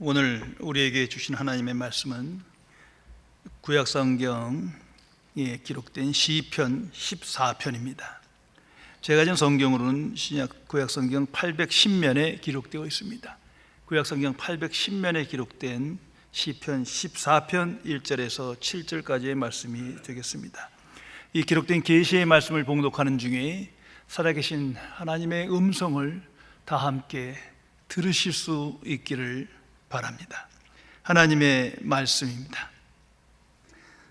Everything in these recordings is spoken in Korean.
오늘 우리에게 주신 하나님의 말씀은 구약성경에 기록된 시편 14편입니다. 제가 가진 성경으로는 구약성경 810면에 기록되어 있습니다. 구약성경 810면에 기록된 시편 14편 1절에서 7절까지의 말씀이 되겠습니다. 이 기록된 계시의 말씀을 봉독하는 중에 살아계신 하나님의 음성을 다 함께 들으실 수 있기를 바랍니다. 하나님의 말씀입니다.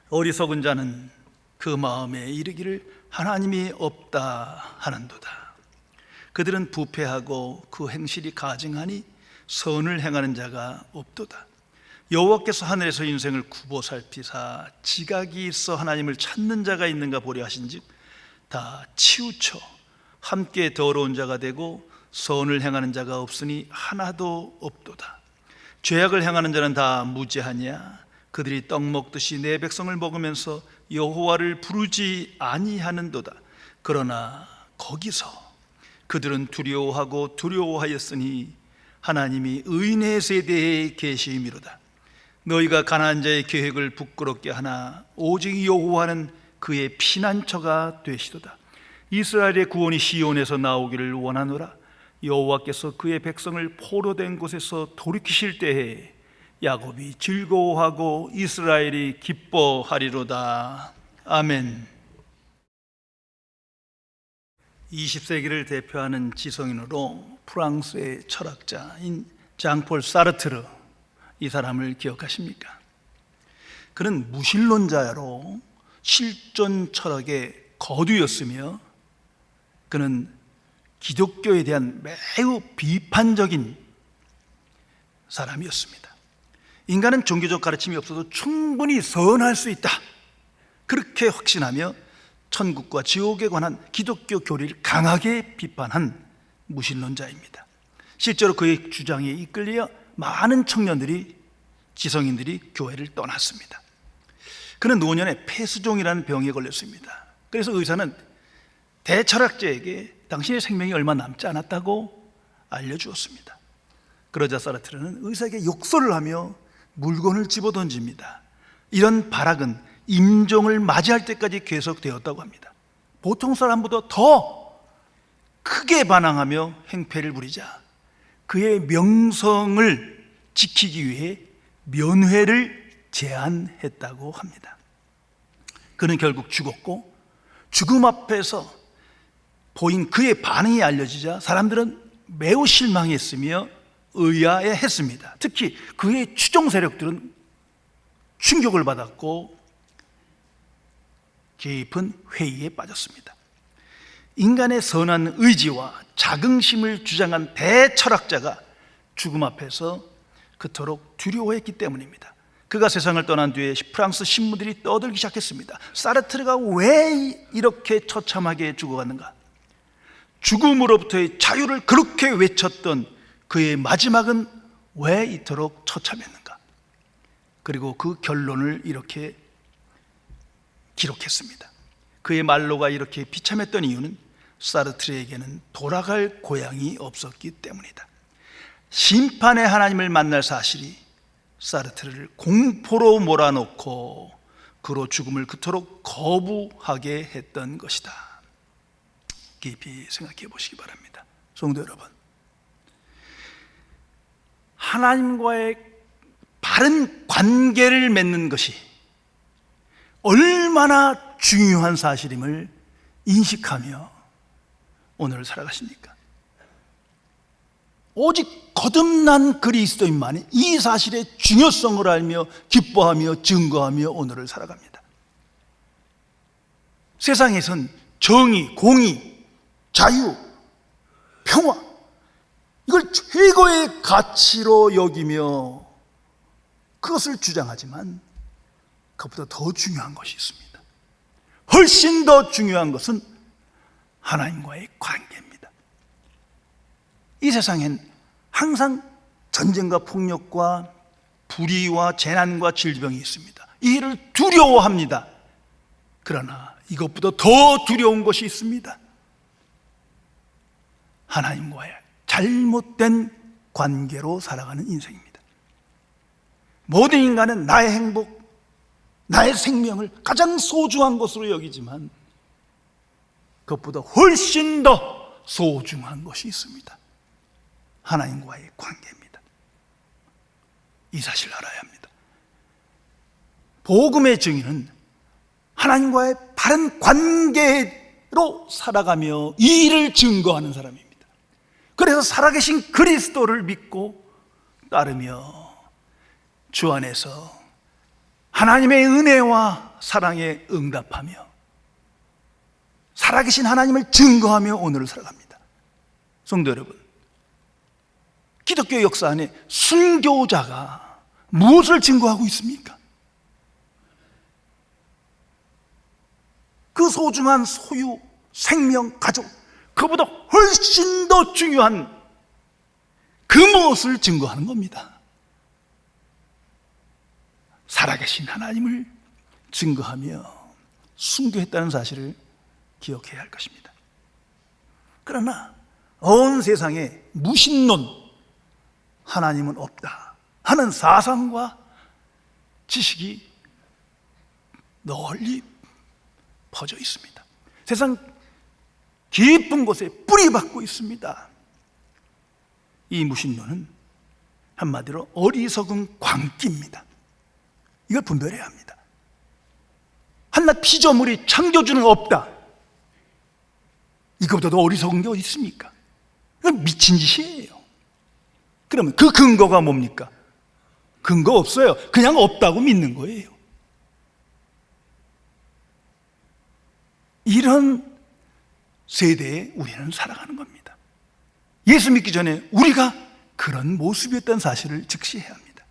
어리석은 자는 그 마음에 이르기를 하나님이 없다 하는도다. 그들은 부패하고 그 행실이 가증하니 선을 행하는 자가 없도다. 여호와께서 하늘에서 인생을 굽어 살피사 지각이 있어 하나님을 찾는 자가 있는가 보려 하신즉 다 치우쳐 함께 더러운 자가 되고 선을 행하는 자가 없으니 하나도 없도다. 죄악을 행하는 자는 다 무죄하냐? 그들이 떡 먹듯이 내 백성을 먹으면서 여호와를 부르지 아니하는도다. 그러나 거기서 그들은 두려워하고 두려워하였으니 하나님이 의인의 세대에 계시미로다. 너희가 가난한 자의 계획을 부끄럽게 하나 오직 여호와는 그의 피난처가 되시도다. 이스라엘의 구원이 시온에서 나오기를 원하노라. 여호와께서 그의 백성을 포로된 곳에서 돌이키실 때에 야곱이 즐거워하고 이스라엘이 기뻐하리로다. 아멘. 20세기를 대표하는 지성인으로 프랑스의 철학자인 장폴 사르트르, 이 사람을 기억하십니까? 그는 무신론자로 실존 철학의 거두였으며 그는 기독교에 대한 매우 비판적인 사람이었습니다. 인간은 종교적 가르침이 없어도 충분히 선할 수 있다, 그렇게 확신하며 천국과 지옥에 관한 기독교 교리를 강하게 비판한 무신론자입니다. 실제로 그의 주장에 이끌려 많은 청년들이, 지성인들이 교회를 떠났습니다. 그는 노년에 폐수종이라는 병에 걸렸습니다. 그래서 의사는 대철학자에게 당신의 생명이 얼마 남지 않았다고 알려주었습니다. 그러자 사르트르는 의사에게 욕설을 하며 물건을 집어던집니다. 이런 발악은 임종을 맞이할 때까지 계속되었다고 합니다. 보통 사람보다 더 크게 반항하며 행패를 부리자 그의 명성을 지키기 위해 면회를 제안했다고 합니다. 그는 결국 죽었고 죽음 앞에서 보인 그의 반응이 알려지자 사람들은 매우 실망했으며 의아해했습니다. 특히 그의 추종 세력들은 충격을 받았고 깊은 회의에 빠졌습니다. 인간의 선한 의지와 자긍심을 주장한 대철학자가 죽음 앞에서 그토록 두려워했기 때문입니다. 그가 세상을 떠난 뒤에 프랑스 신문들이 떠들기 시작했습니다. 사르트르가 왜 이렇게 처참하게 죽어갔는가? 죽음으로부터의 자유를 그렇게 외쳤던 그의 마지막은 왜 이토록 처참했는가? 그리고 그 결론을 이렇게 기록했습니다. 그의 말로가 이렇게 비참했던 이유는 사르트르에게는 돌아갈 고향이 없었기 때문이다. 심판의 하나님을 만날 사실이 사르트르를 공포로 몰아넣고 그로 죽음을 그토록 거부하게 했던 것이다. 깊이 생각해 보시기 바랍니다. 성도 여러분, 하나님과의 바른 관계를 맺는 것이 얼마나 중요한 사실임을 인식하며 오늘을 살아가십니까? 오직 거듭난 그리스도인만이 이 사실의 중요성을 알며 기뻐하며 증거하며 오늘을 살아갑니다. 세상에선 정의, 공의, 자유, 평화, 이걸 최고의 가치로 여기며 그것을 주장하지만 그것보다 더 중요한 것이 있습니다. 훨씬 더 중요한 것은 하나님과의 관계입니다. 이 세상엔 항상 전쟁과 폭력과 불의와 재난과 질병이 있습니다. 이 일을 두려워합니다. 그러나 이것보다 더 두려운 것이 있습니다. 하나님과의 잘못된 관계로 살아가는 인생입니다. 모든 인간은 나의 행복, 나의 생명을 가장 소중한 것으로 여기지만 그것보다 훨씬 더 소중한 것이 있습니다. 하나님과의 관계입니다. 이 사실을 알아야 합니다. 복음의 증인은 하나님과의 바른 관계로 살아가며 이 일을 증거하는 사람입니다. 그래서 살아계신 그리스도를 믿고 따르며 주 안에서 하나님의 은혜와 사랑에 응답하며 살아계신 하나님을 증거하며 오늘을 살아갑니다. 성도 여러분, 기독교 역사 안에 순교자가 무엇을 증거하고 있습니까? 그 소중한 소유, 생명, 가족, 그보다 훨씬 더 중요한 그 무엇을 증거하는 겁니다. 살아계신 하나님을 증거하며 순교했다는 사실을 기억해야 할 것입니다. 그러나 온 세상에 무신론, 하나님은 없다 하는 사상과 지식이 널리 퍼져 있습니다. 세상 깊은 곳에 뿌리박고 있습니다. 이 무신론은 한마디로 어리석은 광기입니다. 이걸 분별해야 합니다. 한낱 피조물이 창조주는 없다, 이거보다도 어리석은 게 어디 있습니까? 이건 미친 짓이에요. 그러면 그 근거가 뭡니까? 근거 없어요. 그냥 없다고 믿는 거예요. 이런 세대에 우리는 살아가는 겁니다. 예수 믿기 전에 우리가 그런 모습이었다는 사실을 직시해야 합니다.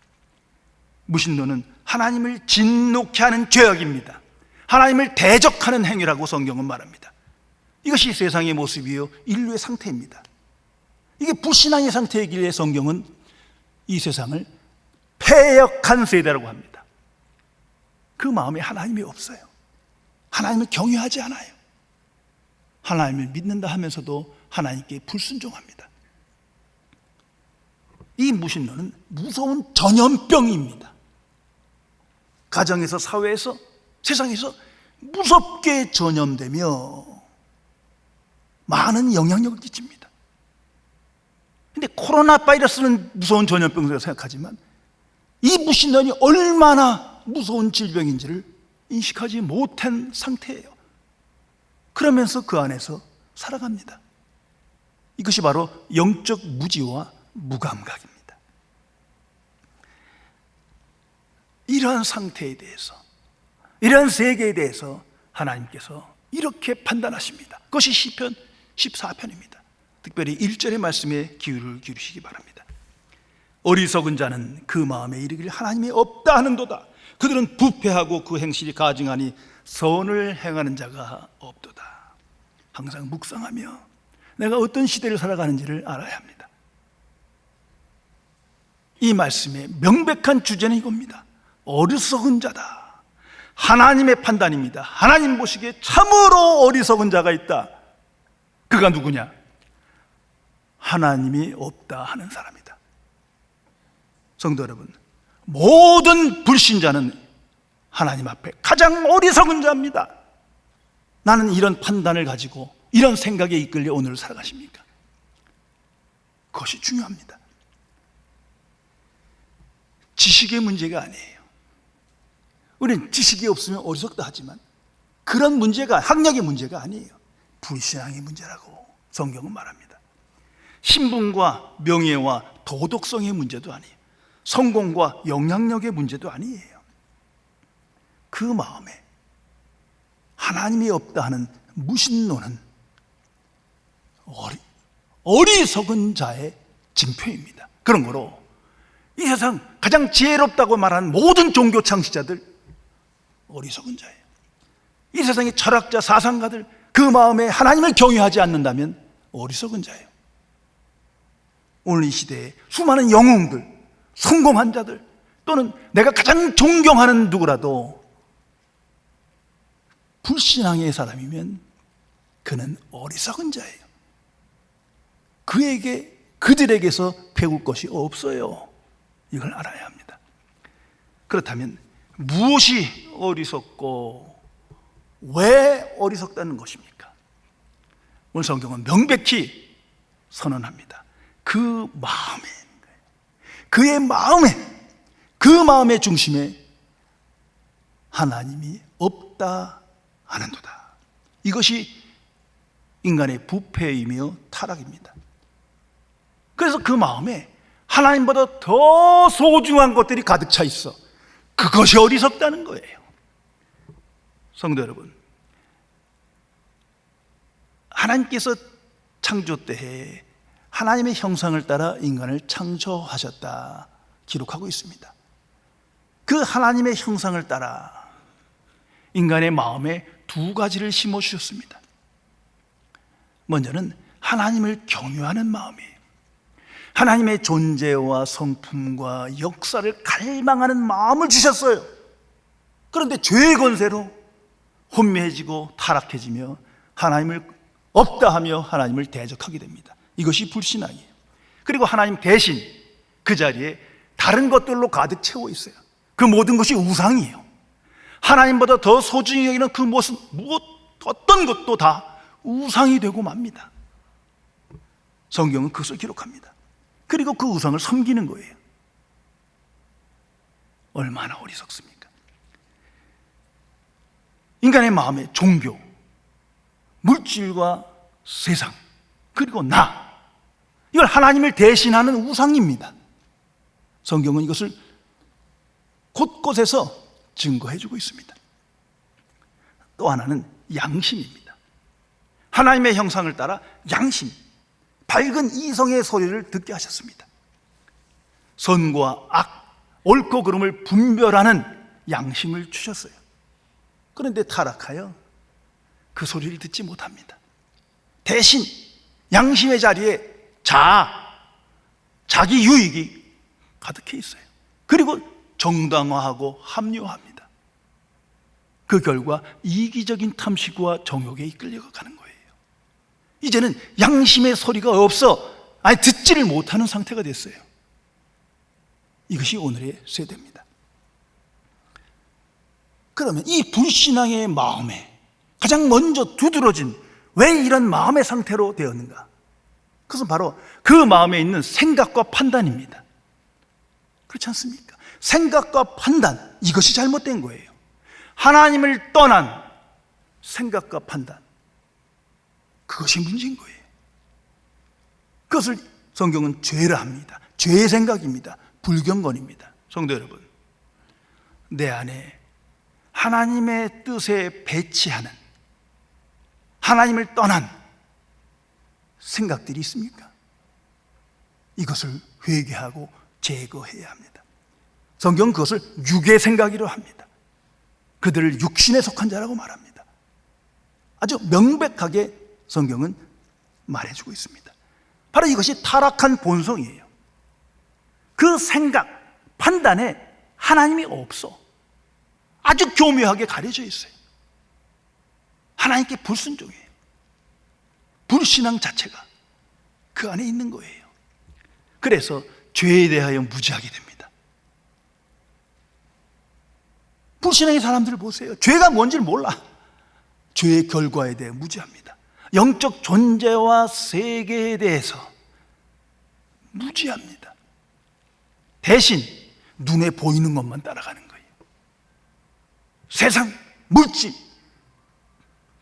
무신론은 하나님을 진노케 하는 죄악입니다. 하나님을 대적하는 행위라고 성경은 말합니다. 이것이 세상의 모습이요, 인류의 상태입니다. 이게 불신앙의 상태이기에 성경은 이 세상을 패역한 세대라고 합니다. 그 마음에 하나님이 없어요. 하나님을 경외하지 않아요. 하나님을 믿는다 하면서도 하나님께 불순종합니다. 이 무신론은 무서운 전염병입니다. 가정에서, 사회에서, 세상에서 무섭게 전염되며 많은 영향력을 끼칩니다. 근데 코로나 바이러스는 무서운 전염병이라고 생각하지만 이 무신론이 얼마나 무서운 질병인지를 인식하지 못한 상태예요. 그러면서 그 안에서 살아갑니다. 이것이 바로 영적 무지와 무감각입니다. 이러한 상태에 대해서, 이러한 세계에 대해서 하나님께서 이렇게 판단하십니다. 그것이 시편 14편입니다. 특별히 1절의 말씀에 기울을 기울이시기 바랍니다. 어리석은 자는 그 마음에 이르기를 하나님이 없다 하는도다. 그들은 부패하고 그 행실이 가증하니 선을 행하는 자가 없도다. 항상 묵상하며 내가 어떤 시대를 살아가는지를 알아야 합니다. 이 말씀의 명백한 주제는 이겁니다. 어리석은 자다. 하나님의 판단입니다. 하나님 보시기에 참으로 어리석은 자가 있다. 그가 누구냐? 하나님이 없다 하는 사람이다. 성도 여러분, 모든 불신자는 하나님 앞에 가장 어리석은 자입니다. 나는 이런 판단을 가지고 이런 생각에 이끌려 오늘을 살아가십니까? 그것이 중요합니다. 지식의 문제가 아니에요. 우리는 지식이 없으면 어리석다 하지만 그런 문제가, 학력의 문제가 아니에요. 불신앙의 문제라고 성경은 말합니다. 신분과 명예와 도덕성의 문제도 아니에요. 성공과 영향력의 문제도 아니에요. 그 마음에 하나님이 없다 하는 무신론은 어리석은 자의 징표입니다. 그런 거로 이 세상 가장 지혜롭다고 말하는 모든 종교 창시자들 어리석은 자예요. 이 세상의 철학자, 사상가들 그 마음에 하나님을 경외하지 않는다면 어리석은 자예요. 오늘 이 시대에 수많은 영웅들, 성공한 자들, 또는 내가 가장 존경하는 누구라도 불신앙의 사람이면 그는 어리석은 자예요. 그들에게서 배울 것이 없어요. 이걸 알아야 합니다. 그렇다면 무엇이 어리석고 왜 어리석다는 것입니까? 오늘 성경은 명백히 선언합니다. 그 마음에, 그의 마음에, 그 마음의 중심에 하나님이 없다 하는도다. 이것이 인간의 부패이며 타락입니다. 그래서 그 마음에 하나님보다 더 소중한 것들이 가득 차 있어. 그것이 어리석다는 거예요. 성도 여러분, 하나님께서 창조 때에 하나님의 형상을 따라 인간을 창조하셨다 기록하고 있습니다. 그 하나님의 형상을 따라 인간의 마음에 두 가지를 심어주셨습니다. 먼저는 하나님을 경외하는 마음이에요. 하나님의 존재와 성품과 역사를 갈망하는 마음을 주셨어요. 그런데 죄의 권세로 혼미해지고 타락해지며 하나님을 없다 하며 하나님을 대적하게 됩니다. 이것이 불신앙이에요. 그리고 하나님 대신 그 자리에 다른 것들로 가득 채워 있어요. 그 모든 것이 우상이에요. 하나님보다 더 소중히 여기는 그 어떤 것도 다 우상이 되고 맙니다. 성경은 그것을 기록합니다. 그리고 그 우상을 섬기는 거예요. 얼마나 어리석습니까? 인간의 마음에 종교, 물질과 세상, 그리고 나, 이걸 하나님을 대신하는 우상입니다. 성경은 이것을 곳곳에서 증거해주고 있습니다. 또 하나는 양심입니다. 하나님의 형상을 따라 양심, 밝은 이성의 소리를 듣게 하셨습니다. 선과 악, 옳고 그름을 분별하는 양심을 주셨어요. 그런데 타락하여 그 소리를 듣지 못합니다. 대신 양심의 자리에 자기 유익이 가득해 있어요. 그리고 정당화하고 합리화합니다. 그 결과 이기적인 탐식과 정욕에 이끌려가는 거예요. 이제는 양심의 소리가 없어 듣지를 못하는 상태가 됐어요. 이것이 오늘의 세대입니다. 그러면 이 불신앙의 마음에 가장 먼저 두드러진 왜 이런 마음의 상태로 되었는가? 그것은 바로 그 마음에 있는 생각과 판단입니다. 그렇지 않습니까? 생각과 판단, 이것이 잘못된 거예요. 하나님을 떠난 생각과 판단, 그것이 문제인 거예요. 그것을 성경은 죄라 합니다. 죄의 생각입니다. 불경건입니다. 성도 여러분, 내 안에 하나님의 뜻에 배치하는, 하나님을 떠난 생각들이 있습니까? 이것을 회개하고 제거해야 합니다. 성경은 그것을 육의 생각이라고 합니다. 그들을 육신에 속한 자라고 말합니다. 아주 명백하게 성경은 말해주고 있습니다. 바로 이것이 타락한 본성이에요. 그 생각, 판단에 하나님이 없어. 아주 교묘하게 가려져 있어요. 하나님께 불순종이에요. 불신앙 자체가 그 안에 있는 거예요. 그래서 죄에 대하여 무지하게 됩니다. 불신앙의 사람들을 보세요. 죄가 뭔지를 몰라. 죄의 결과에 대해 무지합니다. 영적 존재와 세계에 대해서 무지합니다. 대신 눈에 보이는 것만 따라가는 거예요. 세상, 물질,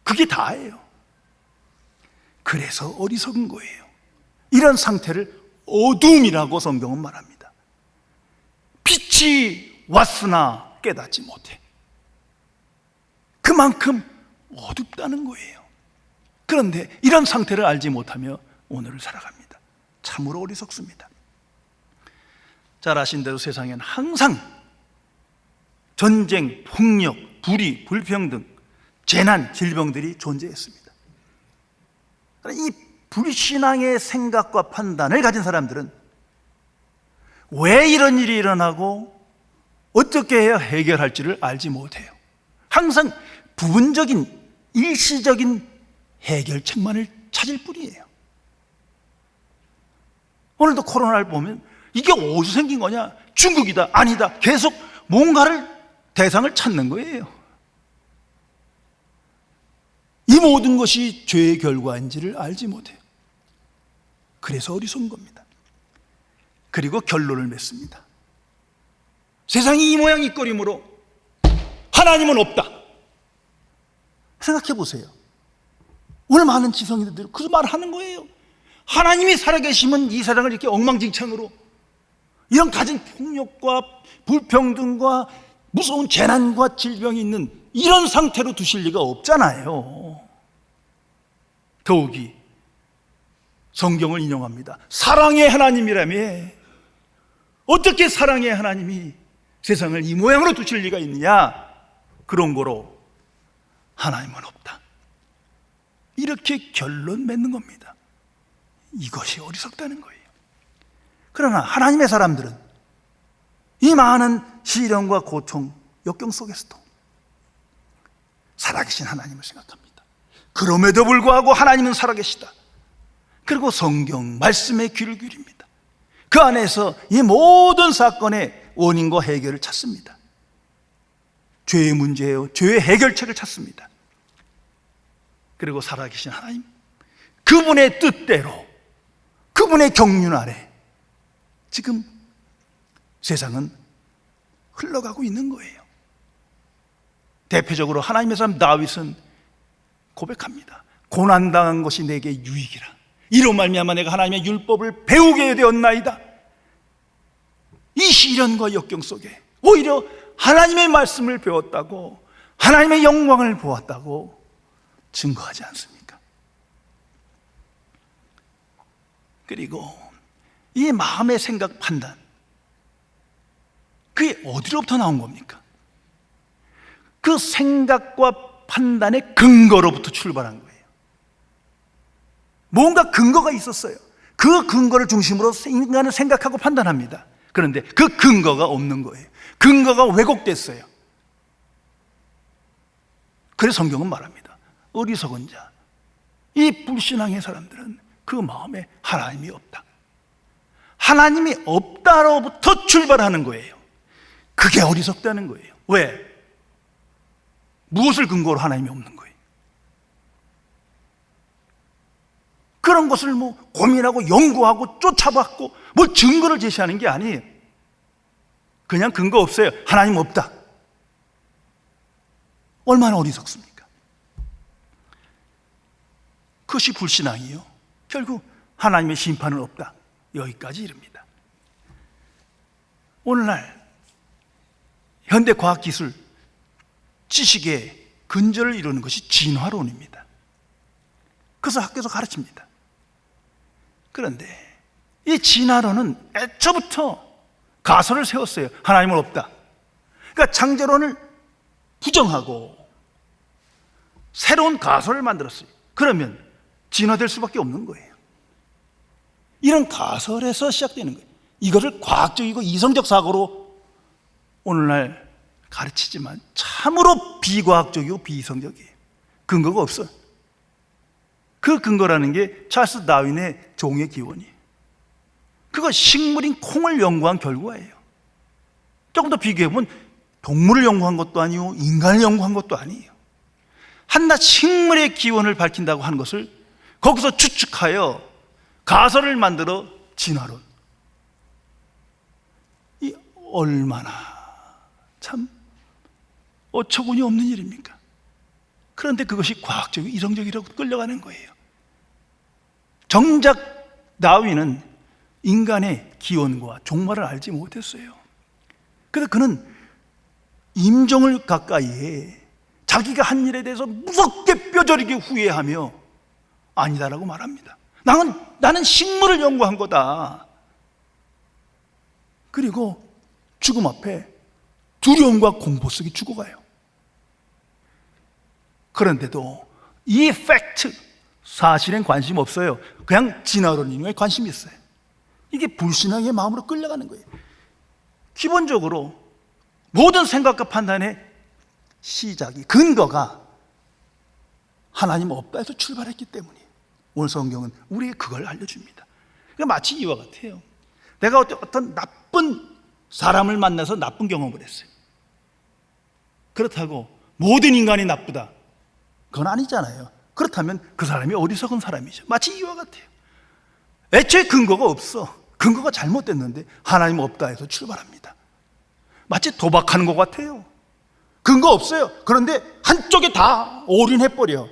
그게 다예요. 그래서 어리석은 거예요. 이런 상태를 어둠이라고 성경은 말합니다. 빛이 왔으나 깨닫지 못해. 그만큼 어둡다는 거예요. 그런데 이런 상태를 알지 못하며 오늘을 살아갑니다. 참으로 어리석습니다. 잘 아신 대로 세상에는 항상 전쟁, 폭력, 불의, 불평등, 재난, 질병들이 존재했습니다. 이 불신앙의 생각과 판단을 가진 사람들은 왜 이런 일이 일어나고 어떻게 해야 해결할지를 알지 못해요. 항상 부분적인, 일시적인 해결책만을 찾을 뿐이에요. 오늘도 코로나를 보면 이게 어디서 생긴 거냐? 중국이다, 아니다, 계속 뭔가를 대상을 찾는 거예요. 이 모든 것이 죄의 결과인지를 알지 못해요. 그래서 어리석은 겁니다. 그리고 결론을 맺습니다. 세상이 이 모양 이 꼴이므로 하나님은 없다. 생각해 보세요. 오늘 많은 지성인들이 그 말을 하는 거예요. 하나님이 살아계시면 이 세상을 이렇게 엉망진창으로 이런 가진 폭력과 불평등과 무서운 재난과 질병이 있는 이런 상태로 두실 리가 없잖아요. 더욱이 성경을 인용합니다. 사랑의 하나님이라며 어떻게 사랑의 하나님이 세상을 이 모양으로 두실 리가 있느냐? 그런 거로 하나님은 없다. 이렇게 결론 맺는 겁니다. 이것이 어리석다는 거예요. 그러나 하나님의 사람들은 이 많은 시련과 고통, 역경 속에서도 살아계신 하나님을 생각합니다. 그럼에도 불구하고 하나님은 살아계시다. 그리고 성경 말씀에 귀를 기울입니다. 그 안에서 이 모든 사건의 원인과 해결을 찾습니다. 죄의 문제예요. 죄의 해결책을 찾습니다. 그리고 살아계신 하나님, 그분의 뜻대로, 그분의 경륜 아래 지금 세상은 흘러가고 있는 거예요. 대표적으로 하나님의 사람 다윗은 고백합니다. 고난당한 것이 내게 유익이라. 이로 말미암아 내가 하나님의 율법을 배우게 되었나이다. 이 시련과 역경 속에 오히려 하나님의 말씀을 배웠다고, 하나님의 영광을 보았다고 증거하지 않습니까? 그리고 이 마음의 생각, 판단, 그게 어디로부터 나온 겁니까? 그 생각과 판단의 근거로부터 출발한 거예요. 뭔가 근거가 있었어요. 그 근거를 중심으로 인간은 생각하고 판단합니다. 그런데 그 근거가 없는 거예요. 근거가 왜곡됐어요. 그래서 성경은 말합니다. 어리석은 자, 이 불신앙의 사람들은 그 마음에 하나님이 없다. 하나님이 없다로부터 출발하는 거예요. 그게 어리석다는 거예요. 왜? 무엇을 근거로 하나님이 없는 거예요? 그런 것을 고민하고 연구하고 쫓아봤고 증거를 제시하는 게 아니에요. 그냥 근거 없어요. 하나님 없다. 얼마나 어리석습니까? 그것이 불신앙이요. 결국 하나님의 심판은 없다. 여기까지 이릅니다. 오늘날 현대 과학기술 지식의 근저를 이루는 것이 진화론입니다. 그래서 학교에서 가르칩니다. 그런데 이 진화론은 애초부터 가설을 세웠어요. 하나님은 없다. 그러니까 창조론을 부정하고 새로운 가설을 만들었어요. 그러면 진화될 수밖에 없는 거예요. 이런 가설에서 시작되는 거예요. 이것을 과학적이고 이성적 사고로 오늘날 가르치지만 참으로 비과학적이고 비이성적이에요. 근거가 없어요. 그 근거라는 게 찰스 다윈의 종의 기원이에요. 그거 식물인 콩을 연구한 결과예요. 조금 더 비교해보면 동물을 연구한 것도 아니고 인간을 연구한 것도 아니에요. 한낱 식물의 기원을 밝힌다고 하는 것을 거기서 추측하여 가설을 만들어 진화론. 이 얼마나 참 어처구니 없는 일입니까? 그런데 그것이 과학적이고 이성적이라고 끌려가는 거예요. 정작 다윈은 인간의 기원과 종말을 알지 못했어요. 그래서 그는 임종을 가까이에 자기가 한 일에 대해서 무섭게 뼈저리게 후회하며 아니다라고 말합니다. 나는 식물을 연구한 거다. 그리고 죽음 앞에 두려움과 공포 속에 죽어가요. 그런데도 이 팩트, 사실엔 관심 없어요. 그냥 진화론에 관심이 있어요. 이게 불신앙의 마음으로 끌려가는 거예요. 기본적으로 모든 생각과 판단의 시작이, 근거가 하나님 없다 해서 출발했기 때문이에요. 오늘 성경은 우리에게 그걸 알려줍니다. 그러니까 마치 이와 같아요. 내가 어떤 나쁜 사람을 만나서 나쁜 경험을 했어요. 그렇다고 모든 인간이 나쁘다, 그건 아니잖아요. 그렇다면 그 사람이 어리석은 사람이죠. 마치 이와 같아요. 애초에 근거가 없어. 근거가 잘못됐는데 하나님 없다 해서 출발합니다. 마치 도박하는 것 같아요. 근거 없어요. 그런데 한쪽에 다 올인해버려.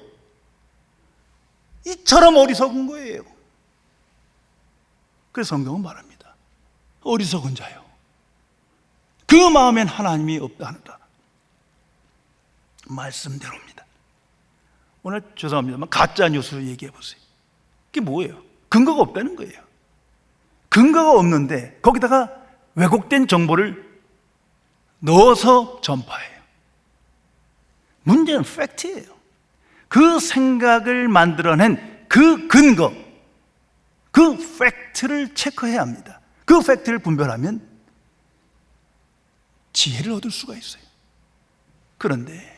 이처럼 어리석은 거예요. 그래서 성경은 말합니다. 어리석은 자요, 그 마음엔 하나님이 없다 하노라. 말씀대로입니다. 오늘 죄송합니다만 가짜 뉴스 얘기해 보세요. 그게 뭐예요? 근거가 없다는 거예요. 근거가 없는데 거기다가 왜곡된 정보를 넣어서 전파해요. 문제는 팩트예요. 그 생각을 만들어낸 그 근거, 그 팩트를 체크해야 합니다. 그 팩트를 분별하면 지혜를 얻을 수가 있어요. 그런데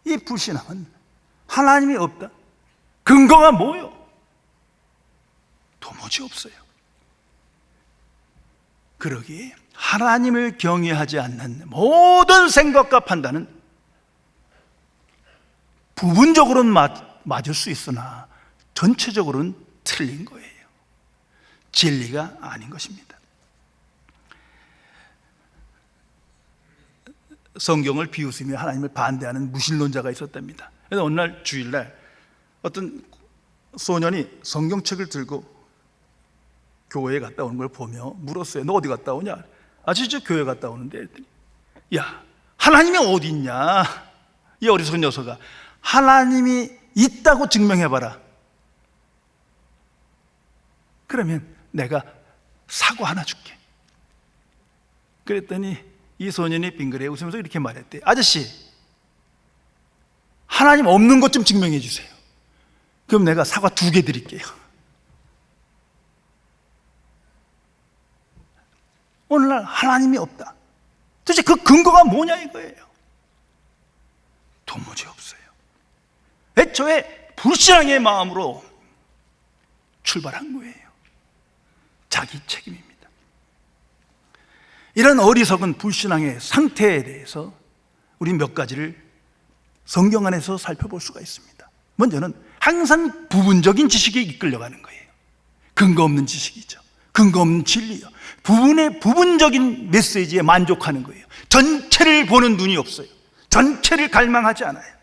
이 불신앙은 하나님이 없다, 근거가 뭐요? 도무지 없어요. 그러기에 하나님을 경외하지 않는 모든 생각과 판단은 부분적으로는 맞을 수 있으나 전체적으로는 틀린 거예요. 진리가 아닌 것입니다. 성경을 비웃으며 하나님을 반대하는 무신론자가 있었답니다. 그래서 어느 날 주일날 어떤 소년이 성경책을 들고 교회에 갔다 오는 걸 보며 물었어요. 너 어디 갔다 오냐? 진짜 교회 갔다 오는데. 했더니, 야, 하나님이 어디 있냐? 이 어리석은 녀석아, 하나님이 있다고 증명해봐라. 그러면 내가 사과 하나 줄게. 그랬더니 이 소년이 빙그레 웃으면서 이렇게 말했대. 아저씨, 하나님 없는 것 좀 증명해 주세요. 그럼 내가 사과 2개 드릴게요. 오늘날 하나님이 없다, 도대체 그 근거가 뭐냐 이거예요. 도무지 없어요. 애초에 불신앙의 마음으로 출발한 거예요. 자기 책임입니다. 이런 어리석은 불신앙의 상태에 대해서 우리 몇 가지를 성경 안에서 살펴볼 수가 있습니다. 먼저는 항상 부분적인 지식에 이끌려가는 거예요. 근거 없는 지식이죠. 근거 없는 진리요. 부분적인 메시지에 만족하는 거예요. 전체를 보는 눈이 없어요. 전체를 갈망하지 않아요.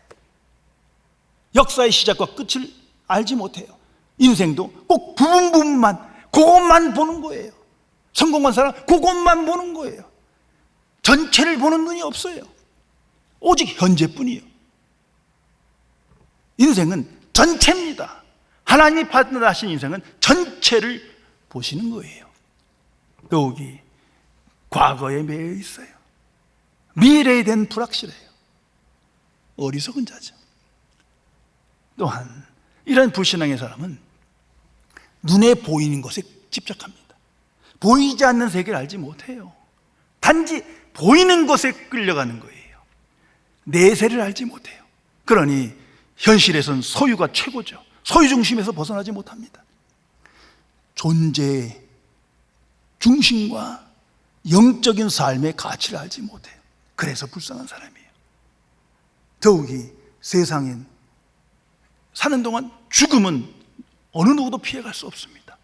역사의 시작과 끝을 알지 못해요. 인생도 꼭 부분만, 그것만 보는 거예요. 성공한 사람 그것만 보는 거예요. 전체를 보는 눈이 없어요. 오직 현재뿐이요. 인생은 전체입니다. 하나님이 판단하신 인생은 전체를 보시는 거예요. 더욱이 과거에 매여 있어요. 미래에 대한 불확실해요. 어리석은 자죠. 또한 이런 불신앙의 사람은 눈에 보이는 것에 집착합니다. 보이지 않는 세계를 알지 못해요. 단지 보이는 것에 끌려가는 거예요. 내세를 알지 못해요. 그러니 현실에선 소유가 최고죠. 소유 중심에서 벗어나지 못합니다. 존재의 중심과 영적인 삶의 가치를 알지 못해요. 그래서 불쌍한 사람이에요. 더욱이 세상엔 사는 동안 죽음은 어느 누구도 피해갈 수 없습니다.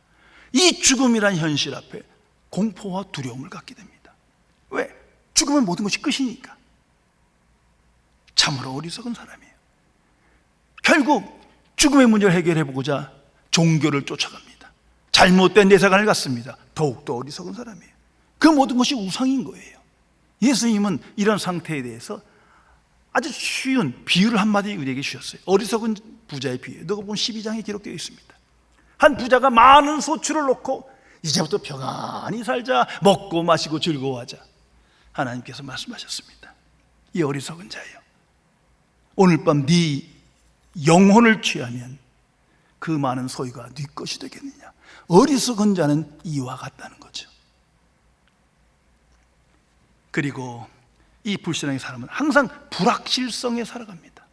이 죽음이란 현실 앞에 공포와 두려움을 갖게 됩니다. 왜? 죽으면 모든 것이 끝이니까. 참으로 어리석은 사람이에요. 결국 죽음의 문제를 해결해보고자 종교를 쫓아갑니다. 잘못된 내사관을 갖습니다. 더욱더 어리석은 사람이에요. 그 모든 것이 우상인 거예요. 예수님은 이런 상태에 대해서 아주 쉬운 비유를 한마디 우리에게 주셨어요. 어리석은 부자의 비유. 너가 보면 12장에 기록되어 있습니다. 한 부자가 많은 소출을 놓고 이제부터 평안히 살자, 먹고 마시고 즐거워하자. 하나님께서 말씀하셨습니다. 이 어리석은 자예요. 오늘 밤 네 영혼을 취하면 그 많은 소유가 네 것이 되겠느냐. 어리석은 자는 이와 같다는 거죠. 그리고 이 불신앙의 사람은 항상 불확실성에 살아갑니다.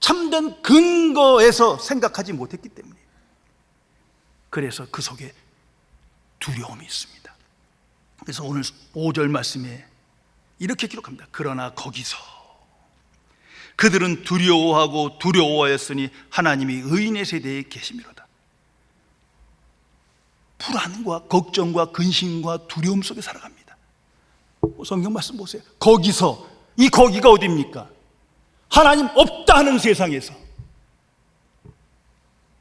참된 근거에서 생각하지 못했기 때문이에요. 그래서 그 속에 두려움이 있습니다. 그래서 오늘 5절 말씀에 이렇게 기록합니다. 그러나 거기서 그들은 두려워하고 두려워하였으니 하나님이 의인의 세대에 계시미로다. 불안과 걱정과 근심과 두려움 속에 살아갑니다. 성경 말씀 보세요. 거기서, 이 거기가 어디입니까? 하나님 없다 하는 세상에서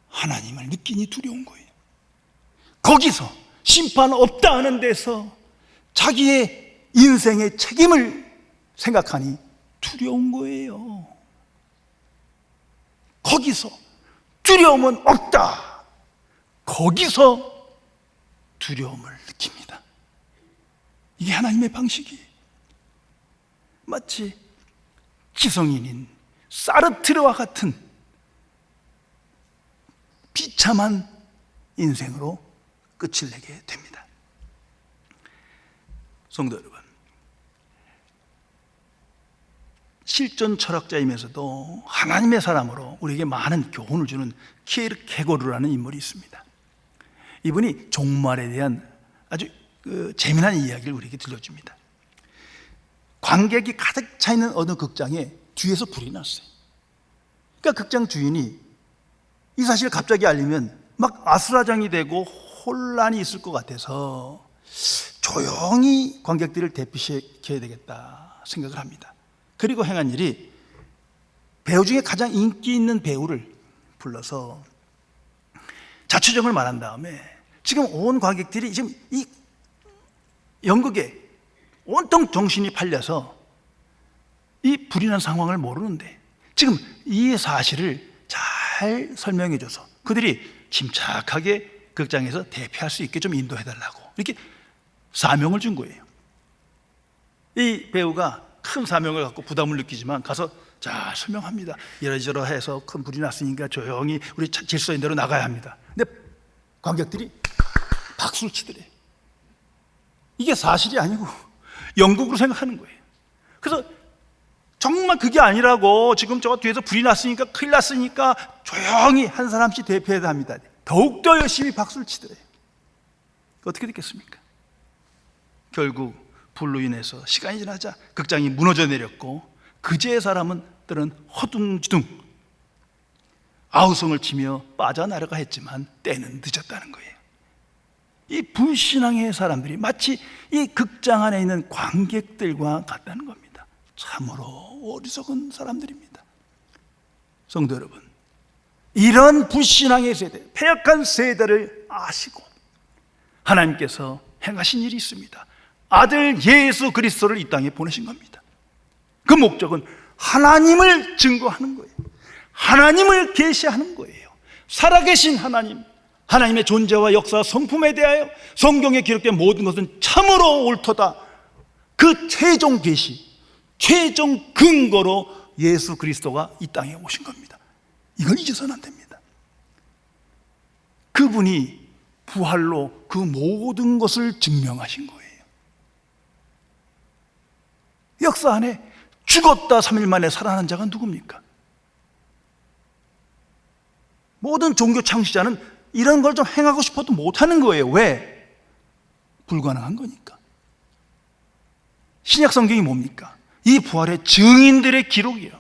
하나님을 느끼니 두려운 거예요. 거기서 심판 없다 하는 데서 자기의 인생의 책임을 생각하니 두려운 거예요. 거기서 두려움은 없다. 거기서 두려움을 느낍니다. 이게 하나님의 방식이에요. 마치 기성인인 사르트르와 같은 비참한 인생으로 끝을 내게 됩니다. 성도 여러분, 실존 철학자이면서도 하나님의 사람으로 우리에게 많은 교훈을 주는 키에르케고르라는 인물이 있습니다. 이분이 종말에 대한 아주 재미난 이야기를 우리에게 들려줍니다. 관객이 가득 차 있는 어느 극장에 뒤에서 불이 났어요. 그러니까 극장 주인이 이 사실을 갑자기 알리면 막 아수라장이 되고 혼란이 있을 것 같아서 조용히 관객들을 대피시켜야 되겠다 생각을 합니다. 그리고 행한 일이 배우 중에 가장 인기 있는 배우를 불러서 자초정을 말한 다음에 지금 온 관객들이 지금 이 연극에 온통 정신이 팔려서 이 불이 난 상황을 모르는데 지금 이 사실을 잘 설명해줘서 그들이 침착하게 극장에서 대피할 수 있게 좀 인도해달라고 이렇게 사명을 준 거예요. 이 배우가 큰 사명을 갖고 부담을 느끼지만 가서 자 설명합니다. 이러저러해서 큰 불이 났으니까 조용히 우리 질서 있는 대로 나가야 합니다. 근데 관객들이 박수를 치더래. 이게 사실이 아니고 연극으로 생각하는 거예요. 그래서 정말 그게 아니라고 지금 저 뒤에서 불이 났으니까 큰일 났으니까 조용히 한 사람씩 대피해야 합니다. 더욱더 열심히 박수를 치더래요. 어떻게 됐겠습니까? 결국 불로 인해서 시간이 지나자 극장이 무너져 내렸고 그제의 사람들은 허둥지둥 아우성을 치며 빠져나려가 했지만 때는 늦었다는 거예요. 이 불신앙의 사람들이 마치 이 극장 안에 있는 관객들과 같다는 겁니다. 참으로 어리석은 사람들입니다. 성도 여러분, 이런 불신앙의 세대, 패역한 세대를 아시고 하나님께서 행하신 일이 있습니다. 아들 예수 그리스도를 이 땅에 보내신 겁니다. 그 목적은 하나님을 증거하는 거예요. 하나님을 계시하는 거예요. 살아계신 하나님, 하나님의 존재와 역사, 성품에 대하여 성경에 기록된 모든 것은 참으로 옳도다. 그 최종 계시, 최종 근거로 예수 그리스도가 이 땅에 오신 겁니다. 이걸 잊어서는 안 됩니다. 그분이 부활로 그 모든 것을 증명하신 거예요. 역사 안에 죽었다 3일 만에 살아난 자가 누굽니까? 모든 종교 창시자는 이런 걸 좀 행하고 싶어도 못하는 거예요. 왜? 불가능한 거니까. 신약 성경이 뭡니까? 이 부활의 증인들의 기록이에요.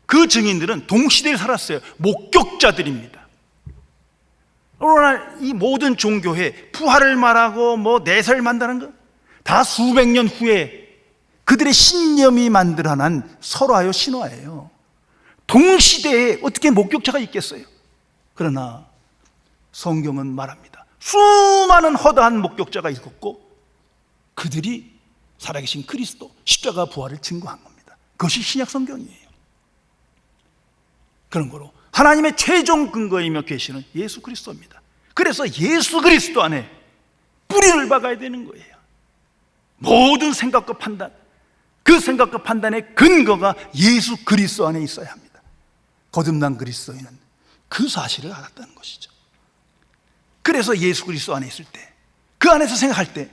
그 증인들은 동시대에 살았어요. 목격자들입니다. 오늘날 이 모든 종교에 부활을 말하고 내세를 만드는 거 다 수백 년 후에 그들의 신념이 만들어낸 설화요 신화예요. 동시대에 어떻게 목격자가 있겠어요? 그러나 성경은 말합니다. 수많은 허다한 목격자가 있었고 그들이 살아계신 그리스도 십자가 부활을 증거한 겁니다. 그것이 신약 성경이에요. 그런 거로 하나님의 최종 근거이며 계시는 예수 그리스도입니다. 그래서 예수 그리스도 안에 뿌리를 박아야 되는 거예요. 모든 생각과 판단, 그 생각과 판단의 근거가 예수 그리스도 안에 있어야 합니다. 거듭난 그리스도인은 그 사실을 알았다는 것이죠. 그래서 예수 그리스도 안에 있을 때, 그 안에서 생각할 때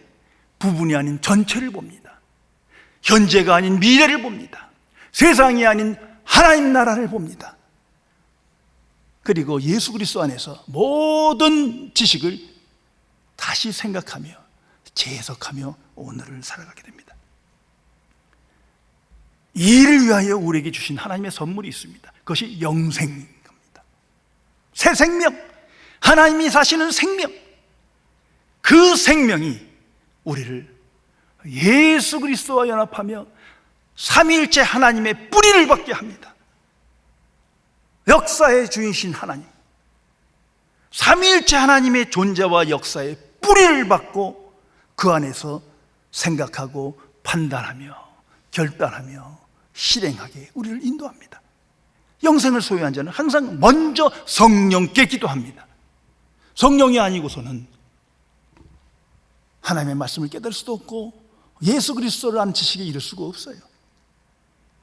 부분이 아닌 전체를 봅니다. 현재가 아닌 미래를 봅니다. 세상이 아닌 하나님 나라를 봅니다. 그리고 예수 그리스도 안에서 모든 지식을 다시 생각하며 재해석하며 오늘을 살아가게 됩니다. 이를 위하여 우리에게 주신 하나님의 선물이 있습니다. 그것이 영생인 겁니다. 새 생명, 하나님이 사시는 생명, 그 생명이 우리를 예수 그리스도와 연합하며 삼위일체 하나님의 뿌리를 받게 합니다. 역사의 주인이신 하나님, 삼위일체 하나님의 존재와 역사의 뿌리를 받고 그 안에서 생각하고 판단하며 결단하며 실행하게 우리를 인도합니다. 영생을 소유한 자는 항상 먼저 성령께 기도합니다. 성령이 아니고서는 하나님의 말씀을 깨달을 수도 없고 예수 그리스도를 아는 지식에 이를 수가 없어요.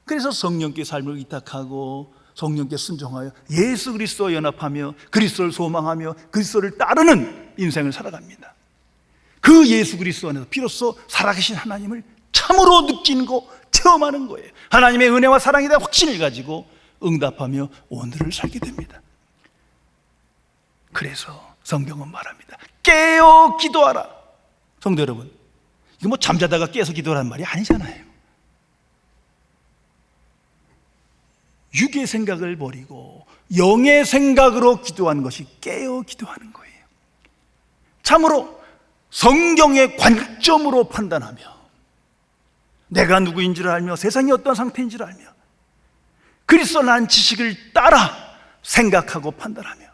그래서 성령께 삶을 위탁하고 성령께 순종하여 예수 그리스도와 연합하며 그리스도를 소망하며 그리스도를 따르는 인생을 살아갑니다. 그 예수 그리스도 안에서 비로소 살아계신 하나님을 참으로 느끼고 체험하는 거예요. 하나님의 은혜와 사랑에 대한 확신을 가지고 응답하며 오늘을 살게 됩니다. 그래서 성경은 말합니다. 깨어 기도하라. 성도 여러분, 이거 뭐 잠자다가 깨서 기도하라는 말이 아니잖아요. 육의 생각을 버리고 영의 생각으로 기도하는 것이 깨어 기도하는 거예요. 참으로 성경의 관점으로 판단하며 내가 누구인지를 알며 세상이 어떤 상태인지를 알며 그리스도를 아는 지식을 따라 생각하고 판단하며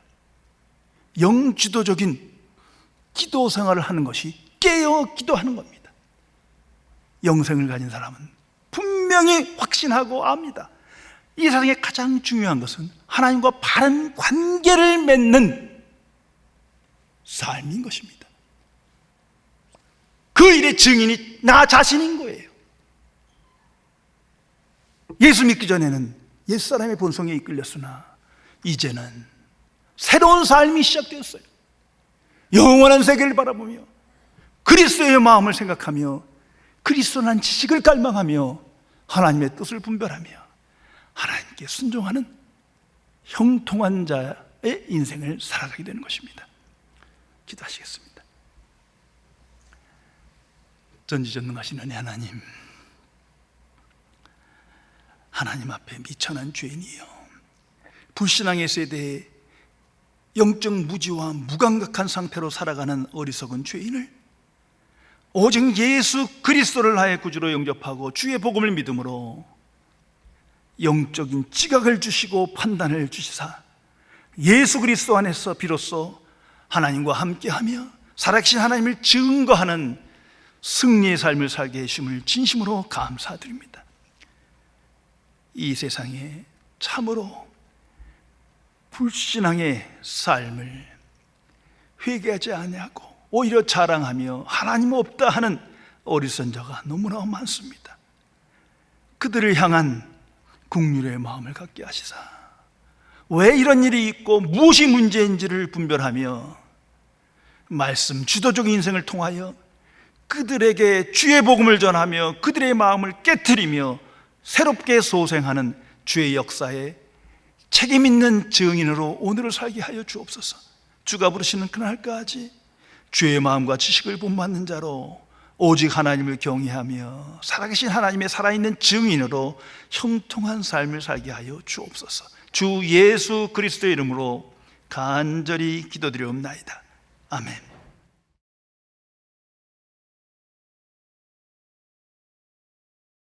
영주도적인 기도 생활을 하는 것이 깨어 기도하는 겁니다. 영생을 가진 사람은 분명히 확신하고 압니다. 이 세상에 가장 중요한 것은 하나님과 바른 관계를 맺는 삶인 것입니다. 그 일의 증인이 나 자신인 거예요. 예수 믿기 전에는 옛사람의 본성에 이끌렸으나 이제는 새로운 삶이 시작되었어요. 영원한 세계를 바라보며 그리스도의 마음을 생각하며 그리스도란 지식을 갈망하며 하나님의 뜻을 분별하며 하나님께 순종하는 형통한 자의 인생을 살아가게 되는 것입니다. 기도하시겠습니다. 전지전능하신 은혜 하나님, 하나님 앞에 미천한 죄인이요 불신앙의 세대에 영적 무지와 무감각한 상태로 살아가는 어리석은 죄인을 오직 예수 그리스도를 나의 구주로 영접하고 주의 복음을 믿음으로 영적인 지각을 주시고 판단을 주시사 예수 그리스도 안에서 비로소 하나님과 함께하며 살아계신 하나님을 증거하는 승리의 삶을 살게 해주심을 진심으로 감사드립니다. 이 세상에 참으로 불신앙의 삶을 회개하지 아니하고 오히려 자랑하며 하나님 없다 하는 어리석은 자가 너무나 많습니다. 그들을 향한 긍휼의 마음을 갖게 하시사 왜 이런 일이 있고 무엇이 문제인지를 분별하며 말씀 주도적인 인생을 통하여 그들에게 주의 복음을 전하며 그들의 마음을 깨트리며 새롭게 소생하는 주의 역사에 책임 있는 증인으로 오늘을 살게 하여 주옵소서. 주가 부르시는 그날까지 주의 마음과 지식을 본받는 자로 오직 하나님을 경외하며 살아계신 하나님의 살아있는 증인으로 형통한 삶을 살게 하여 주옵소서. 주 예수 그리스도의 이름으로 간절히 기도드리옵나이다. 아멘.